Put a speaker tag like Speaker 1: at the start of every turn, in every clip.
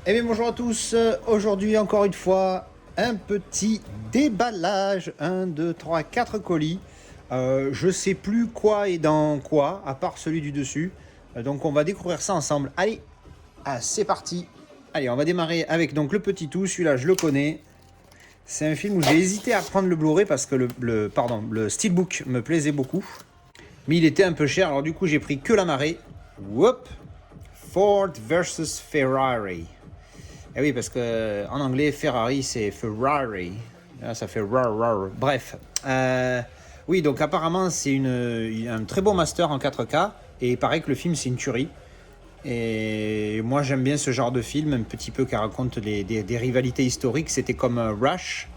Speaker 1: Eh bien bonjour à tous, aujourd'hui encore une fois un petit déballage, 1, 2, 3, 4 colis. Je sais plus quoi est dans quoi, à part celui du dessus. Donc on va découvrir ça ensemble. Allez, c'est parti. Allez, on va démarrer avec donc le petit tout, celui-là je le connais. C'est un film où j'ai hésité à prendre le Blu-ray parce que le Steelbook me plaisait beaucoup. Mais il était un peu cher, alors du coup j'ai pris que la marée. Whoop. Ford versus Ferrari. Eh oui, parce que en anglais, Ferrari, c'est Ferrari. Là, ça fait rar, rar. Bref. Oui, donc apparemment, c'est un très beau master en 4K. Et il paraît que le film, c'est une tuerie. Et moi, j'aime bien ce genre de film, un petit peu qui raconte des rivalités historiques. C'était comme Rush,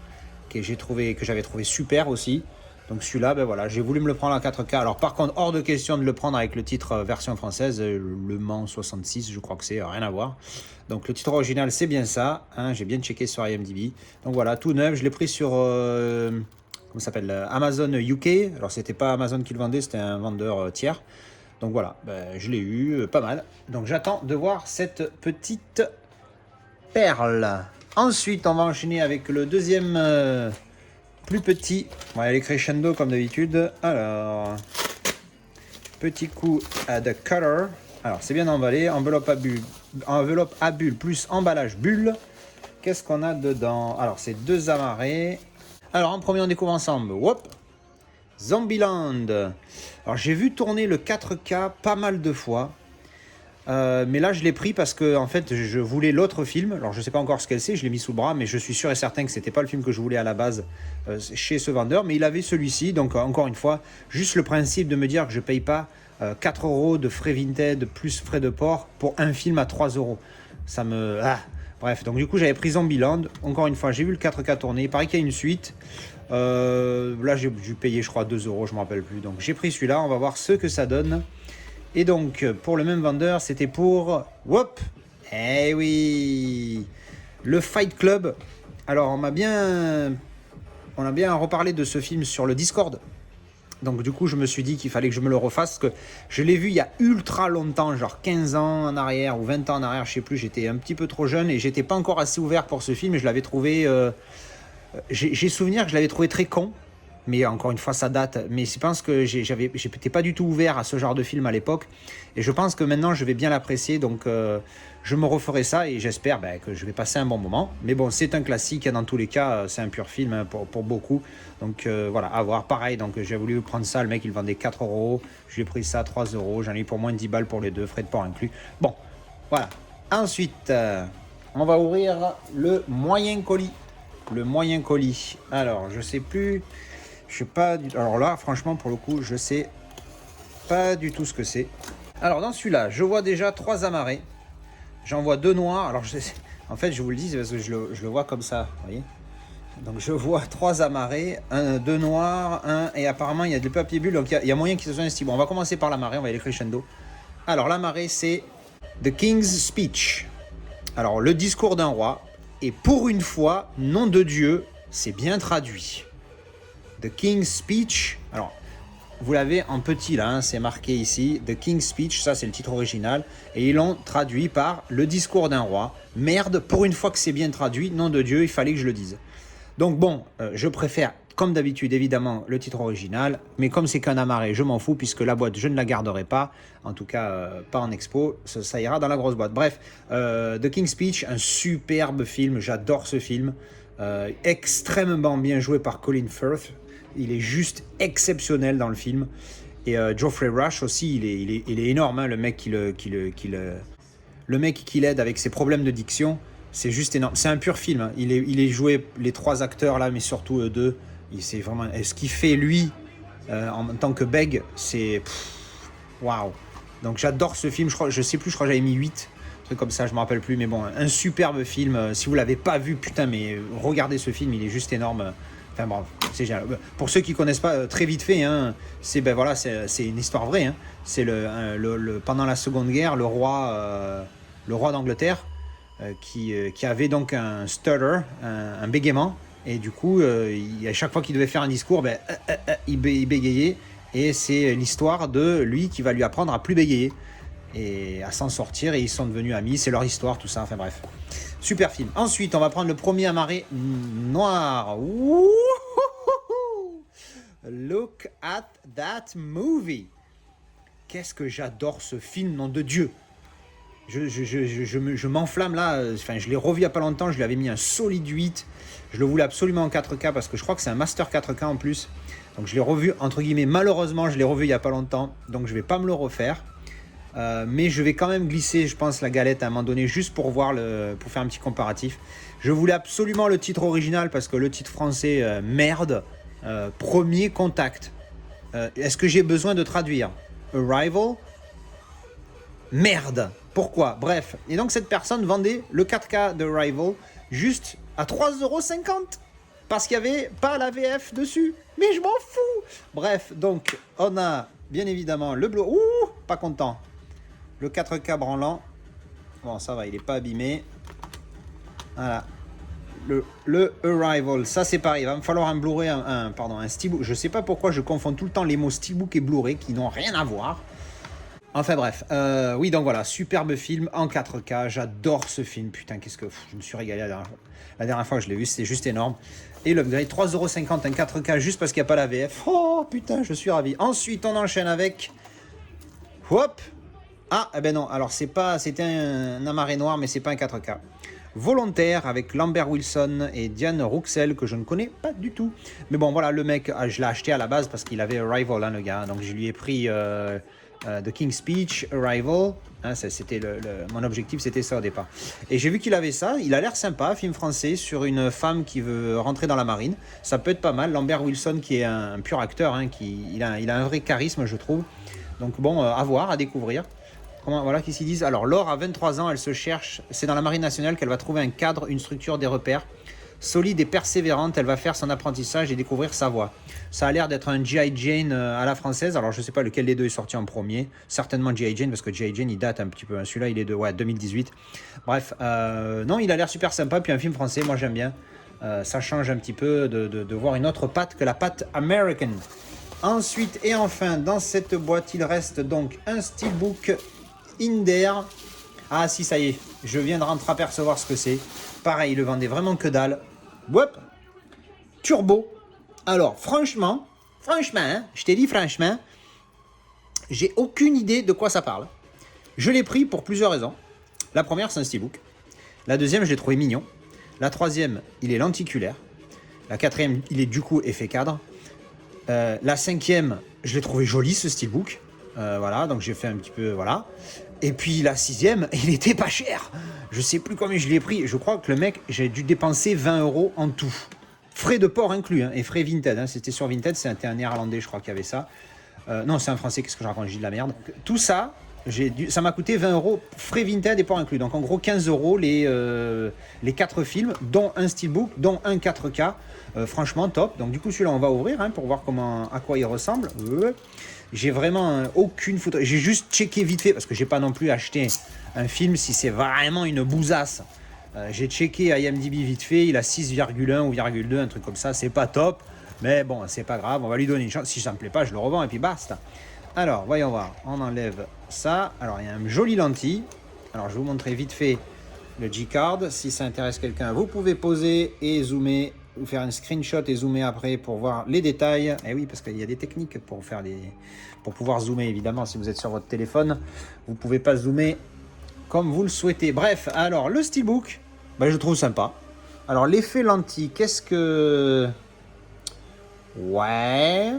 Speaker 1: que j'avais trouvé super aussi. Donc celui-là, ben voilà, j'ai voulu me le prendre en 4K. Alors par contre, hors de question de le prendre avec le titre version française, Le Mans 66, je crois que c'est rien à voir. Donc le titre original, c'est bien ça, hein, j'ai bien checké sur IMDb. Donc voilà, tout neuf, je l'ai pris sur comment s'appelle, Amazon UK. Alors c'était pas Amazon qui le vendait, c'était un vendeur tiers. Donc voilà, ben, je l'ai eu, pas mal. Donc j'attends de voir cette petite perle. Ensuite, on va enchaîner avec le deuxième plus petit. On va aller crescendo comme d'habitude. Alors, petit coup à The Cutter. Alors, c'est bien emballé. Enveloppe à bulle plus emballage bulle. Qu'est-ce qu'on a dedans? Alors, c'est deux amarrés. Alors, en premier, on découvre ensemble. Whoop. Zombieland. Alors, j'ai vu tourner le 4K pas mal de fois. Mais là je l'ai pris parce que en fait je voulais l'autre film. Alors je sais pas encore ce qu'elle c'est, je l'ai mis sous le bras, mais je suis sûr et certain que c'était pas le film que je voulais à la base chez ce vendeur, mais il avait celui-ci. Donc encore une fois, juste le principe de me dire que je paye pas 4 euros de frais Vinted plus frais de port pour un film à 3 euros. Ça me... Bref, donc du coup j'avais pris Zombieland. Encore une fois, j'ai vu le 4K tourner, il paraît qu'il y a une suite. Là j'ai dû payer je crois 2 euros, je me rappelle plus. Donc j'ai pris celui-là, on va voir ce que ça donne. Et donc, pour le même vendeur, c'était pour... Whoop. Eh oui, le Fight Club. Alors, on a bien reparlé de ce film sur le Discord. Donc, du coup, je me suis dit qu'il fallait que je me le refasse. Parce que je l'ai vu il y a ultra longtemps, genre 15 ans en arrière ou 20 ans en arrière, je sais plus. J'étais un petit peu trop jeune et j'étais pas encore assez ouvert pour ce film. Et je l'avais trouvé... j'ai souvenir que je l'avais trouvé très con. Mais encore une fois, ça date. Mais je pense que j'étais pas du tout ouvert à ce genre de film à l'époque. Et je pense que maintenant, je vais bien l'apprécier. Donc, je me referai ça et j'espère que je vais passer un bon moment. Mais bon, c'est un classique. Dans tous les cas, c'est un pur film hein, pour beaucoup. Donc, voilà, à voir. Pareil, donc j'ai voulu prendre ça. Le mec, il vendait 4 euros. Je lui ai pris ça à 3 euros. J'en ai eu pour moins de 10 balles pour les deux. Frais de port inclus. Bon, voilà. Ensuite, on va ouvrir le moyen colis. Le moyen colis. Alors, je sais plus... Je sais pas du... Alors là, franchement, pour le coup, je sais pas du tout ce que c'est. Alors, dans celui-là, je vois déjà 3 amarrés. J'en vois 2 noirs. Alors, en fait, je vous le dis, parce que je le vois comme ça, vous voyez. Donc, je vois 3 amarrés, 2 noirs, et apparemment, il y a des papiers bulles. Donc, il y a moyen qu'ils se soient ainsi. Bon, on va commencer par l'amarré, on va aller crescendo. Alors, l'amarré, c'est The King's Speech. Alors, le discours d'un roi. Et pour une fois, nom de Dieu, c'est bien traduit. The King's Speech. Alors, vous l'avez en petit là, hein, c'est marqué ici. The King's Speech, ça c'est le titre original. Et ils l'ont traduit par le discours d'un roi. Merde, pour une fois que c'est bien traduit, nom de Dieu, il fallait que je le dise. Donc bon, je préfère, comme d'habitude, évidemment, le titre original. Mais comme c'est qu'un amarré, je m'en fous, puisque la boîte, je ne la garderai pas. En tout cas, pas en expo. Ça ira dans la grosse boîte. Bref, The King's Speech, un superbe film. J'adore ce film. Extrêmement bien joué par Colin Firth. Il est juste exceptionnel dans le film. Et Geoffrey Rush aussi, il est énorme. Hein, le mec le mec qui l'aide avec ses problèmes de diction, c'est juste énorme. C'est un pur film. Hein. Il est joué, les 3 acteurs là, mais surtout eux deux. C'est vraiment... ce qu'il fait lui en tant que Beg, c'est... Waouh. Donc j'adore ce film. Je sais plus, je crois que j'avais mis 8. Un truc comme ça, je me rappelle plus. Mais bon, un superbe film. Si vous l'avez pas vu, putain, mais regardez ce film, il est juste énorme. Enfin bon, c'est génial. Pour ceux qui connaissent pas, très vite fait, hein, c'est une histoire vraie. Hein. C'est pendant la Seconde Guerre, le roi d'Angleterre qui avait donc un stutter, un bégaiement, et du coup, à chaque fois qu'il devait faire un discours, il bégayait, et c'est l'histoire de lui qui va lui apprendre à plus bégayer. et à s'en sortir, et ils sont devenus amis, c'est leur histoire, tout ça, enfin bref. Super film. Ensuite, on va prendre le premier à marée noire. Wouhouhou! Look at that movie. Qu'est-ce que j'adore ce film, nom de Dieu. Je m'enflamme là, enfin, je l'ai revu il n'y a pas longtemps, je lui avais mis un solide 8. Je le voulais absolument en 4K parce que je crois que c'est un Master 4K en plus. Donc je l'ai revu, entre guillemets, malheureusement, je l'ai revu il n'y a pas longtemps, donc je ne vais pas me le refaire. Mais je vais quand même glisser, je pense, la galette à un moment donné, juste pour voir pour faire un petit comparatif. Je voulais absolument le titre original parce que le titre français, merde, Premier Contact. Est-ce que j'ai besoin de traduire? Arrival? Merde. Pourquoi? Bref. Et donc cette personne vendait le 4K de Arrival juste à 3,50 € parce qu'il n'y avait pas la VF dessus. Mais je m'en fous. Bref, donc on a bien évidemment le Blu-ray. Ouh, pas content. Le 4K branlant. Bon, ça va, il n'est pas abîmé. Voilà. Le Arrival, ça c'est pareil. Il va me falloir un Blu-ray, un Steelbook. Je ne sais pas pourquoi je confonds tout le temps les mots Steelbook et Blu-ray qui n'ont rien à voir. Enfin bref, oui, donc voilà, superbe film en 4K, j'adore ce film, putain, qu'est-ce que je me suis régalé la dernière fois que je l'ai vu, c'était juste énorme. Et l'upgrade, 3,50 € en 4K juste parce qu'il n'y a pas la VF, oh putain, je suis ravi. Ensuite, on enchaîne avec, hop, ah, eh ben non, alors c'était un amarré noir, mais c'est pas un 4K. Volontaire avec Lambert Wilson et Diane Rouxel que je ne connais pas du tout. Mais bon, voilà, le mec, je l'ai acheté à la base parce qu'il avait Arrival, hein, le gars, donc je lui ai pris... The King's Speech, Arrival, hein, c'était mon objectif, c'était ça au départ. Et j'ai vu qu'il avait ça, il a l'air sympa, film français sur une femme qui veut rentrer dans la marine. Ça peut être pas mal. Lambert Wilson qui est un pur acteur, hein, il a un vrai charisme, je trouve. Donc bon, à voir, à découvrir. Voilà qu'ils s'y disent. Alors Laure a 23 ans, elle se cherche, c'est dans la marine nationale qu'elle va trouver un cadre, une structure, des repères. Solide et persévérante, elle va faire son apprentissage et découvrir sa voie. Ça a l'air d'être un G.I. Jane à la française. Alors je ne sais pas lequel des deux est sorti en premier. Certainement G.I. Jane parce que G.I. Jane il date un petit peu. Celui-là il est de 2018. Bref, non, il a l'air super sympa. Puis un film français, moi j'aime bien. Ça change un petit peu de voir une autre patte que la patte American. Ensuite et enfin dans cette boîte il reste donc un Steelbook Inder. Ah si, ça y est, je viens de apercevoir ce que c'est. Pareil, il le vendait vraiment que dalle. Whoop. Turbo. Alors, franchement, hein, je t'ai dit franchement, j'ai aucune idée de quoi ça parle. Je l'ai pris pour plusieurs raisons. La première, c'est un Steelbook. La deuxième, je l'ai trouvé mignon. La troisième, il est lenticulaire. La quatrième, il est du coup effet cadre. La cinquième, je l'ai trouvé joli ce Steelbook. Voilà, donc j'ai fait un petit peu, voilà. Et puis la sixième, il était pas cher. Je sais plus combien je l'ai pris. Je crois que le mec, j'ai dû dépenser 20 € en tout. Frais de port inclus, hein, et frais Vinted. Hein. C'était sur Vinted, c'était un néerlandais, je crois, qui avait ça. Non, c'est un français, qu'est-ce que je raconte, je dis de la merde. Donc, tout ça, ça m'a coûté 20 € frais Vinted et port inclus. Donc en gros 15 € les 4 films, dont un Steelbook, dont un 4K. Franchement, top. Donc du coup, celui-là, on va ouvrir hein, pour voir à quoi il ressemble. J'ai vraiment aucune photo. J'ai juste checké vite fait parce que j'ai pas non plus acheté un film si c'est vraiment une bousasse. J'ai checké IMDb vite fait, il a 6,1 ou 0,2, un truc comme ça, c'est pas top, mais bon, c'est pas grave, on va lui donner une chance. Si ça me plaît pas, je le revends et puis basta. Alors, voyons voir, on enlève ça. Alors, il y a un joli lentille. Alors, je vais vous montrer vite fait le G-Card. Si ça intéresse quelqu'un, vous pouvez poser et zoomer, ou faire un screenshot et zoomer après pour voir les détails. Et oui, parce qu'il y a des techniques pour pouvoir zoomer, évidemment, si vous êtes sur votre téléphone. Vous pouvez pas zoomer comme vous le souhaitez. Bref, alors, le Steelbook, je trouve sympa. Alors, l'effet lentille, qu'est-ce que... Ouais,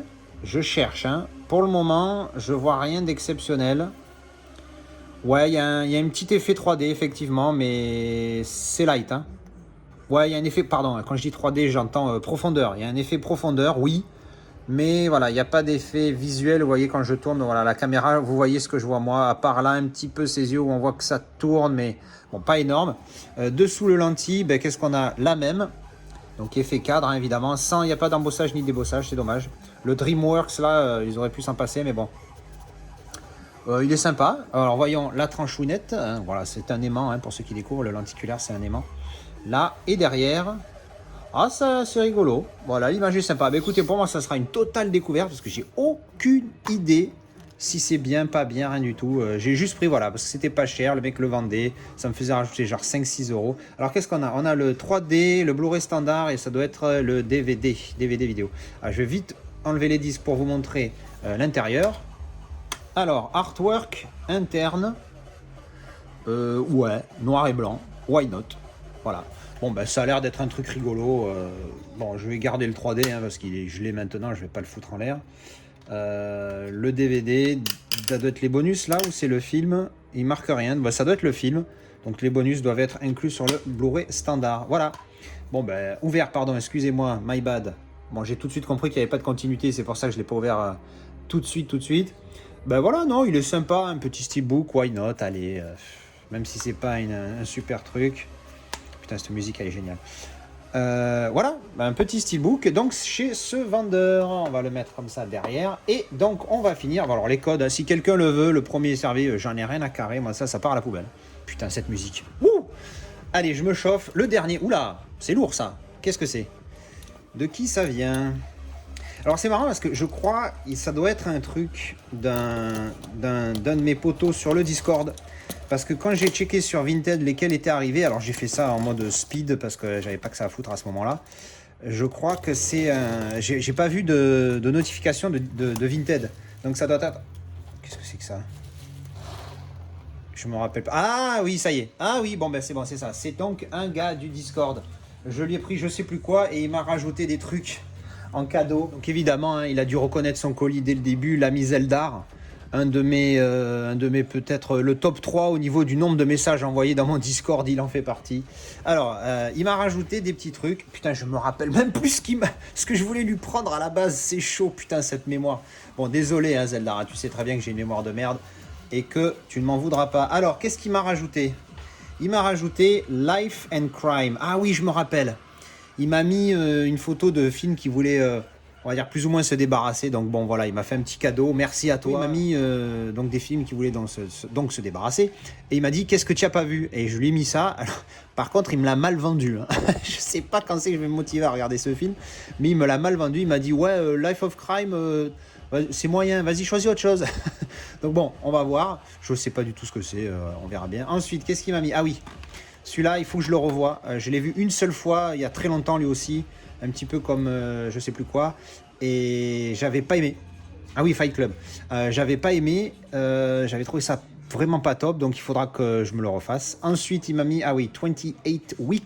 Speaker 1: je cherche, hein. Pour le moment, je vois rien d'exceptionnel. Ouais, il y a un petit effet 3D, effectivement, mais c'est light, hein. Ouais, il y a un effet, pardon, quand je dis 3D, j'entends profondeur. Il y a un effet profondeur, oui, mais voilà, il n'y a pas d'effet visuel. Vous voyez, quand je tourne, voilà, la caméra, vous voyez ce que je vois moi, à part là, un petit peu ses yeux où on voit que ça tourne, mais bon, pas énorme. Dessous le lentille, qu'est-ce qu'on a? La même. Donc effet cadre, hein, évidemment, il n'y a pas d'embossage ni débossage, c'est dommage. Le DreamWorks, là, ils auraient pu s'en passer, mais bon. Il est sympa. Alors voyons la tranchouinette. Hein, voilà, c'est un aimant, hein, pour ceux qui découvrent, le lenticulaire, c'est un aimant. Là, et derrière... Ah, ça, c'est rigolo. Voilà, l'image est sympa. Écoutez, pour moi, ça sera une totale découverte, parce que j'ai aucune idée si c'est bien, pas bien, rien du tout. J'ai juste pris, voilà, parce que c'était pas cher, le mec le vendait, ça me faisait rajouter genre 5-6 euros. Alors qu'est-ce qu'on a? On a le 3D, le Blu-ray standard et ça doit être le DVD vidéo. Alors, je vais vite enlever les disques pour vous montrer l'intérieur. Alors, artwork interne, ouais, noir et blanc, why not? Voilà. Bon, ben ça a l'air d'être un truc rigolo. Bon, je vais garder le 3D parce que je l'ai maintenant, je vais pas le foutre en l'air. Le DVD, ça doit être les bonus là ou c'est le film? Il marque rien, bah, ça doit être le film. Donc les bonus doivent être inclus sur le Blu-ray standard. Voilà. Bon ben ouvert, pardon, excusez-moi, my bad. Bon, j'ai tout de suite compris qu'il n'y avait pas de continuité, c'est pour ça que je l'ai pas ouvert tout de suite. Ben voilà, non, il est sympa, un petit steelbook, why not, allez, même si c'est pas un super truc. Putain, cette musique elle est géniale. Voilà, un petit steelbook donc chez ce vendeur, on va le mettre comme ça derrière et donc on va finir. Alors les codes, si quelqu'un le veut, le premier servi, j'en ai rien à carrer, moi ça part à la poubelle. Putain, cette musique. Wouh. Allez, je me chauffe. Le dernier, oula, c'est lourd ça. Qu'est-ce que c'est? De qui ça vient? Alors c'est marrant parce que je crois que ça doit être un truc d'un de mes potos sur le Discord. Parce que quand j'ai checké sur Vinted lesquels étaient arrivés, alors j'ai fait ça en mode speed parce que j'avais pas que ça à foutre à ce moment-là. Je crois que c'est un... J'ai pas vu de notification de Vinted. Donc ça doit être... Qu'est-ce que c'est que ça? Je me rappelle pas. Ah oui, ça y est. Ah oui, bon ben c'est bon, c'est ça. C'est donc un gars du Discord. Je lui ai pris je sais plus quoi et il m'a rajouté des trucs en cadeau. Donc évidemment, hein, il a dû reconnaître son colis dès le début, l'ami Zeldar. Un de mes peut-être le top 3 au niveau du nombre de messages envoyés dans mon Discord, il en fait partie. Alors, il m'a rajouté des petits trucs. Putain, je me rappelle même plus ce que je voulais lui prendre à la base. C'est chaud, putain, cette mémoire. Bon, désolé, hein, Zeldar, tu sais très bien que j'ai une mémoire de merde et que tu ne m'en voudras pas. Alors, qu'est-ce qu'il m'a rajouté? Il m'a rajouté Life and Crime. Ah oui, je me rappelle. Il m'a mis une photo de film qu'il voulait... on va dire plus ou moins se débarrasser. Donc bon, voilà, il m'a fait un petit cadeau. Merci à toi. Il m'a mis donc des films qu'il voulait donc se débarrasser. Et il m'a dit, qu'est-ce que tu n'as pas vu? Et je lui ai mis ça. Alors, par contre, il me l'a mal vendu. Hein. Je ne sais pas quand c'est que je vais me motiver à regarder ce film. Mais il me l'a mal vendu. Il m'a dit, ouais, Life of Crime, c'est moyen. Vas-y, choisis autre chose. Donc bon, on va voir. Je ne sais pas du tout ce que c'est. On verra bien. Ensuite, qu'est-ce qu'il m'a mis? Ah oui, celui-là, il faut que je le revoie. Je l'ai vu une seule fois, il y a très longtemps lui aussi. Un petit peu comme je sais plus quoi, et j'avais pas aimé. Ah oui, Fight Club. J'avais pas aimé, j'avais trouvé ça vraiment pas top, donc il faudra que je me le refasse. Ensuite, il m'a mis, ah oui, 28 Weeks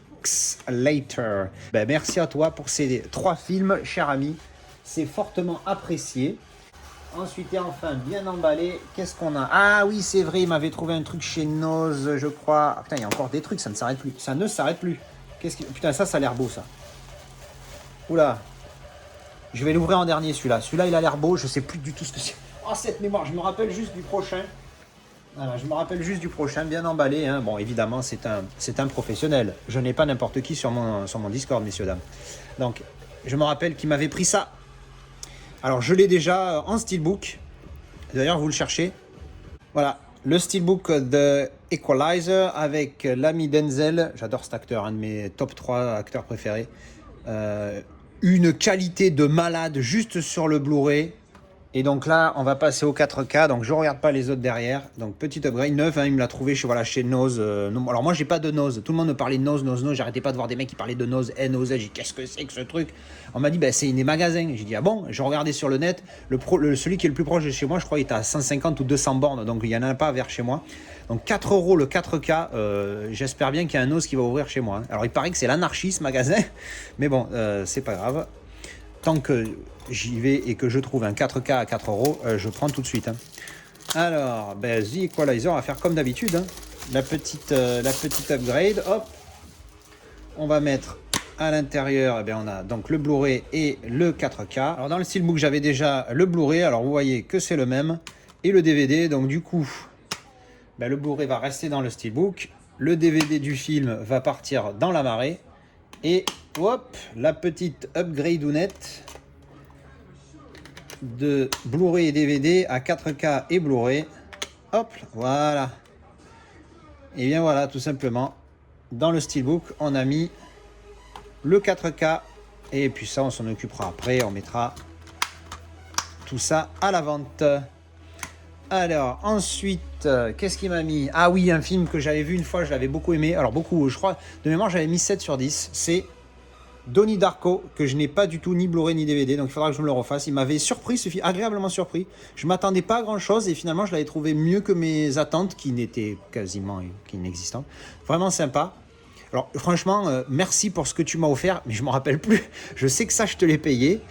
Speaker 1: Later. Ben, merci à toi pour ces 3 films, cher ami. C'est fortement apprécié. Ensuite et enfin, bien emballé, qu'est-ce qu'on a? Ah oui, c'est vrai, il m'avait trouvé un truc chez Noz, je crois. Ah, putain, il y a encore des trucs, ça ne s'arrête plus. Ça ne s'arrête plus. Putain, ça a l'air beau, ça. Oula, je vais l'ouvrir en dernier celui-là. Celui-là, il a l'air beau, je sais plus du tout ce que c'est. Oh, cette mémoire, je me rappelle juste du prochain. Voilà, je me rappelle juste du prochain, bien emballé. Hein. Bon, évidemment, c'est un professionnel. Je n'ai pas n'importe qui sur mon Discord, messieurs, dames. Donc, je me rappelle qu'il m'avait pris ça. Alors, je l'ai déjà en steelbook. D'ailleurs, vous le cherchez. Voilà, le steelbook de Equalizer avec l'ami Denzel. J'adore cet acteur, un de mes top 3 acteurs préférés. Une qualité de malade juste sur le Blu-ray. Et donc là, on va passer au 4K. Donc je regarde pas les autres derrière. Donc petit upgrade neuf, hein, il me l'a trouvé chez Noz. Alors moi, j'ai pas de Noz. Tout le monde me parlait de Noz. J'arrêtais pas de voir des mecs qui parlaient de Noz. Noz. J'ai dit, qu'est-ce que c'est que ce truc? On m'a dit, bah, c'est des magasins. J'ai dit, ah bon? Je regardais sur le net. Celui qui est le plus proche de chez moi, je crois, il est à 150 ou 200 bornes. Donc il y en a pas vers chez moi. Donc 4 € le 4K. J'espère bien qu'il y a un Noz qui va ouvrir chez moi. Hein. Alors il paraît que c'est l'anarchie, ce magasin. Mais bon, c'est pas grave. Tant que j'y vais et que je trouve un 4K à 4 €, je prends tout de suite. Hein. Alors, ben, The Equalizer, on va faire comme d'habitude. Hein. La petite upgrade, hop. On va mettre à l'intérieur, eh bien, on a donc le Blu-ray et le 4K. Alors dans le steelbook, j'avais déjà le Blu-ray, alors vous voyez que c'est le même. Et le DVD, donc du coup, ben, le Blu-ray va rester dans le steelbook. Le DVD du film va partir dans la marée. Et hop, la petite upgrade ounette de Blu-ray et DVD à 4K et Blu-ray. Hop, voilà. Et bien voilà, tout simplement, dans le steelbook, on a mis le 4K. Et puis ça, on s'en occupera après. On mettra tout ça à la vente. Alors, ensuite, qu'est-ce qu'il m'a mis? Ah oui, un film que j'avais vu une fois, je l'avais beaucoup aimé. Alors, beaucoup, je crois, de mémoire, j'avais mis 7 sur 10. C'est Donnie Darko, que je n'ai pas du tout ni Blu-ray ni DVD, donc il faudra que je me le refasse. Il m'avait surpris, ce film, agréablement surpris. Je m'attendais pas à grand-chose et finalement, je l'avais trouvé mieux que mes attentes, qui n'étaient quasiment inexistantes. Vraiment sympa. Alors, franchement, merci pour ce que tu m'as offert, mais je ne me rappelle plus. Je sais que ça, je te l'ai payé.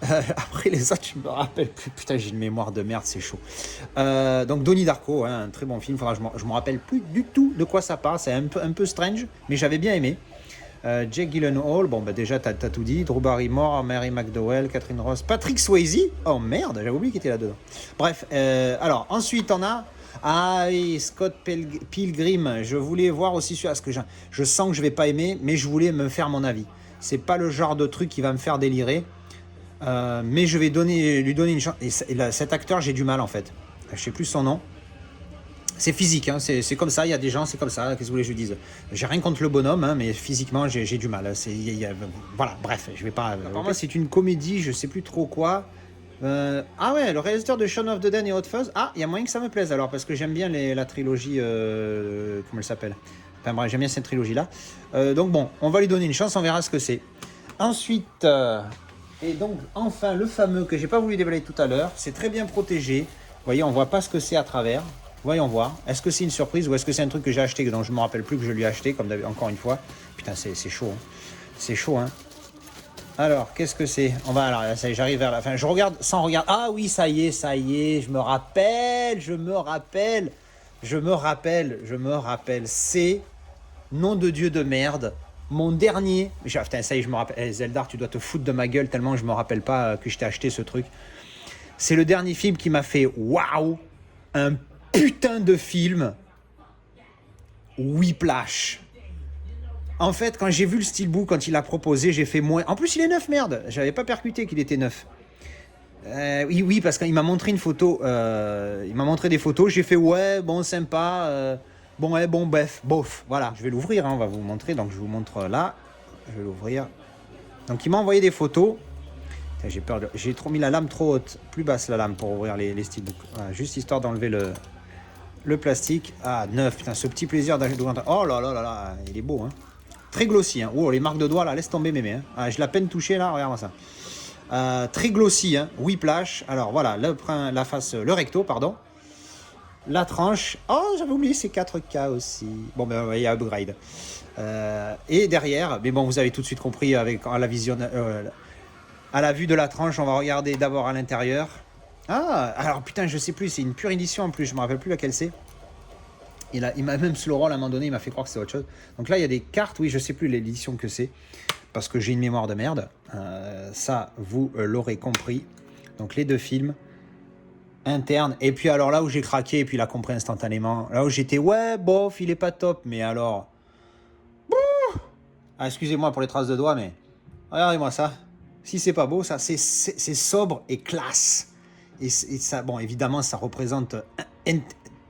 Speaker 1: Après les autres, je me rappelle plus. Putain, j'ai une mémoire de merde, c'est chaud. Donc Donnie Darko, hein, un très bon film. Faudra, je me rappelle plus du tout de quoi ça parle. C'est un peu strange, mais j'avais bien aimé. Jake Gyllenhaal, bon bah déjà t'as tout dit. Drew Barrymore, Mary McDowell, Catherine Ross, Patrick Swayze. Oh merde, j'avais oublié qu'il était là-dedans. Bref, alors ensuite on a Scott Pilgrim. Je voulais voir aussi celui-là, parce que je sens que je vais pas aimer, mais je voulais me faire mon avis. C'est pas le genre de truc qui va me faire délirer. Mais je vais lui donner une chance. Et là, cet acteur, j'ai du mal en fait. Je sais plus son nom. C'est physique, hein, c'est comme ça. Il y a des gens, c'est comme ça. Qu'est-ce que vous voulez que je dise? J'ai rien contre le bonhomme, hein, mais physiquement, j'ai du mal. Voilà, bref, je vais pas. Apparemment, c'est une comédie, je sais plus trop quoi. Ah ouais, le réalisateur de Shaun of the Dead et Hot Fuzz. Ah, il y a moyen que ça me plaise alors, parce que j'aime bien la trilogie. Comment elle s'appelle? Enfin bref, j'aime bien cette trilogie-là. Donc bon, on va lui donner une chance, on verra ce que c'est. Ensuite. Et donc, enfin, le fameux que j'ai pas voulu déballer tout à l'heure, c'est très bien protégé. Vous voyez, on voit pas ce que c'est à travers. Voyons voir. Est-ce que c'est une surprise ou est-ce que c'est un truc que j'ai acheté, dont je me rappelle plus que je lui ai acheté, comme encore une fois. Putain, c'est chaud. Hein. C'est chaud, hein. Alors, qu'est-ce que c'est? On va, alors, ça y est, j'arrive vers la fin. Je regarde sans regarder. Ah oui, ça y est, je me rappelle. C'est, nom de Dieu de merde, mon dernier. Putain, ça y est, je me rappelle. Hey, Zeldar, tu dois te foutre de ma gueule tellement je me rappelle pas que je t'ai acheté ce truc. C'est le dernier film qui m'a fait waouh, un putain de film. Whiplash. En fait, quand j'ai vu le steelbook, quand il l'a proposé, j'ai fait moins. En plus, il est neuf, merde. J'avais pas percuté qu'il était neuf. Oui, parce qu'il m'a montré une photo. Il m'a montré des photos. J'ai fait ouais, bon, sympa. Bon, bref, bof. Voilà, je vais l'ouvrir. Hein, on va vous montrer. Donc, je vous montre là. Je vais l'ouvrir. Donc, il m'a envoyé des photos. J'ai peur. J'ai trop mis la lame trop haute, plus basse la lame pour ouvrir les steelbooks. Voilà, juste histoire d'enlever le plastique. Ah, neuf. Putain, ce petit plaisir d'ouvrir. Oh là là là là, il est beau, hein. Très glossy, hein. Oh, les marques de doigts là, laisse tomber mémé. Hein. Ah, je l'ai à peine touché là, regarde-moi ça. Très glossy, hein. Whiplash. Alors voilà, la face, le recto, pardon. La tranche. Oh, j'avais oublié, c'est 4K aussi. Bon, ben il y a upgrade. Et derrière, mais bon, vous avez tout de suite compris à la vue de la tranche, on va regarder d'abord à l'intérieur. Ah, alors putain, je sais plus, c'est une pure édition en plus, je me rappelle plus laquelle c'est. Il m'a même sous le rôle à un moment donné, il m'a fait croire que c'est autre chose. Donc là, il y a des cartes, oui, je sais plus l'édition que c'est, parce que j'ai une mémoire de merde. Ça, vous l'aurez compris. Donc les deux films internes. Et puis alors là où j'ai craqué, et puis il a compris instantanément. Là où j'étais, ouais, bof, il est pas top, mais alors... Ah, excusez-moi pour les traces de doigts, mais... Regardez-moi ça. Si c'est pas beau, ça, c'est sobre et classe. Et ça, bon, évidemment, ça représente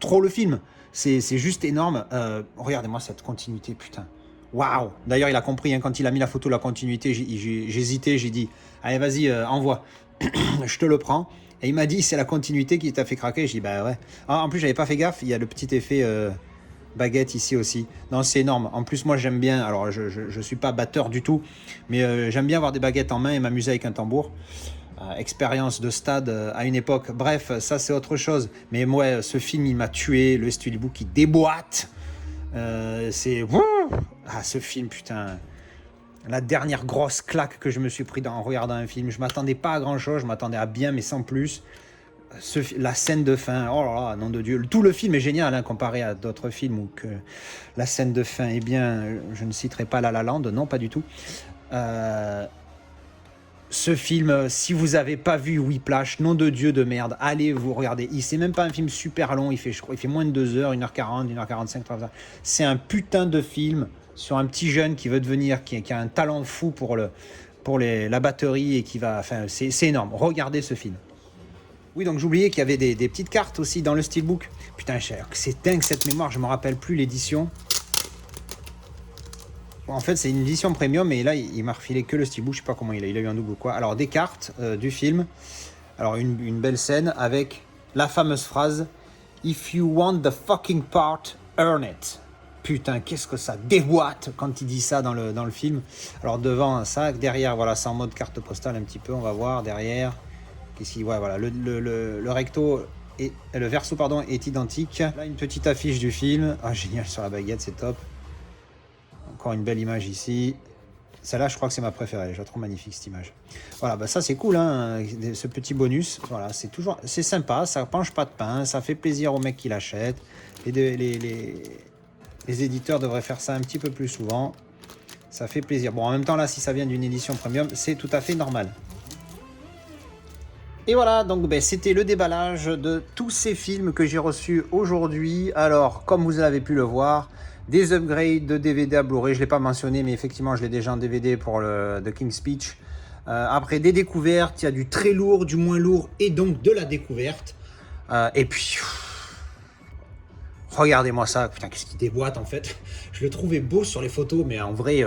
Speaker 1: trop le film. C'est juste énorme. Regardez-moi cette continuité, putain. Waouh. D'ailleurs, il a compris, hein, quand il a mis la photo de la continuité, j'hésitais, j'ai dit, allez, vas-y, envoie. Je te le prends. Et il m'a dit, c'est la continuité qui t'a fait craquer. J'ai dit, bah ouais. Ah, en plus, j'avais pas fait gaffe, il y a le petit effet baguette ici aussi. Non, c'est énorme. En plus, moi, j'aime bien, alors je suis pas batteur du tout, mais j'aime bien avoir des baguettes en main et m'amuser avec un tambour. Expérience de stade à une époque. Bref, ça c'est autre chose. Mais moi, ce film, il m'a tué. Le steelbook qui déboîte. C'est... Ah, ce film, putain. La dernière grosse claque que je me suis pris en regardant un film. Je m'attendais pas à grand-chose. Je m'attendais à bien, mais sans plus. La scène de fin, oh là là, nom de Dieu. Tout le film est génial, hein, comparé à d'autres films où que la scène de fin, eh bien, je ne citerai pas La La Land. Non, pas du tout. Ce film, si vous n'avez pas vu Whiplash, nom de Dieu de merde, allez vous regarder. C'est même pas un film super long, il fait moins de 2 heures, 1h40, 1h45, c'est un putain de film sur un petit jeune qui veut devenir, qui a un talent fou pour la batterie et qui va... Enfin, c'est énorme. Regardez ce film. Oui, donc j'oubliais qu'il y avait des petites cartes aussi dans le steelbook. Putain, c'est dingue cette mémoire, je me rappelle plus l'édition. En fait, c'est une édition premium, et là, il m'a refilé que le steelbook. Je sais pas comment il a eu un double ou quoi. Alors, des cartes du film. Alors, une belle scène avec la fameuse phrase If you want the fucking part, earn it. Putain, qu'est-ce que ça déboîte quand il dit ça dans le film. Alors devant un sac, derrière, voilà, c'est en mode carte postale un petit peu, on va voir derrière. Qu'est-ce qu'il, ouais, voilà, le recto et le verso pardon est identique. Là, une petite affiche du film. Ah, génial sur la baguette, c'est top. Encore une belle image ici. Celle-là, je crois que c'est ma préférée. Je la trouve magnifique cette image. Voilà, bah ça c'est cool, hein, ce petit bonus. Voilà, c'est sympa, ça penche pas de pain, ça fait plaisir aux mecs qui l'achètent. Les éditeurs devraient faire ça un petit peu plus souvent. Ça fait plaisir. Bon, en même temps là, si ça vient d'une édition premium, c'est tout à fait normal. Et voilà, donc ben, c'était le déballage de tous ces films que j'ai reçus aujourd'hui. Alors, comme vous avez pu le voir, des upgrades de DVD à Blu-ray, je ne l'ai pas mentionné, mais effectivement, je l'ai déjà en DVD pour le The King's Speech. Après, des découvertes, il y a du très lourd, du moins lourd, et donc de la découverte. Et puis, regardez-moi ça, putain, qu'est-ce qu'il déboîte en fait. Je le trouvais beau sur les photos, mais en vrai,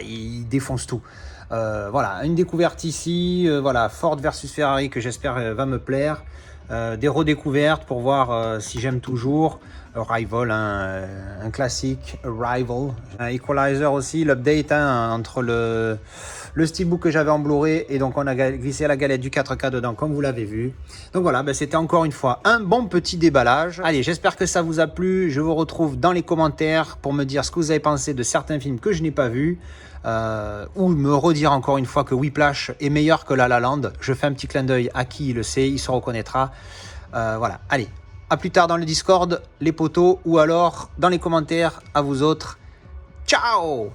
Speaker 1: il défonce tout. Voilà, une découverte ici, voilà, Ford versus Ferrari que j'espère va me plaire. Des redécouvertes pour voir si j'aime toujours. Arrival, un classique, Arrival. Un Equalizer aussi, l'update entre le steelbook que j'avais en Blu-ray et donc on a glissé la galette du 4K dedans comme vous l'avez vu. Donc voilà, ben c'était encore une fois un bon petit déballage. Allez, j'espère que ça vous a plu. Je vous retrouve dans les commentaires pour me dire ce que vous avez pensé de certains films que je n'ai pas vus. Ou me redire encore une fois que Whiplash est meilleur que La La Land. Je fais un petit clin d'œil à qui le sait, il se reconnaîtra. Voilà, allez, à plus tard dans le Discord, les potos, ou alors dans les commentaires à vous autres. Ciao!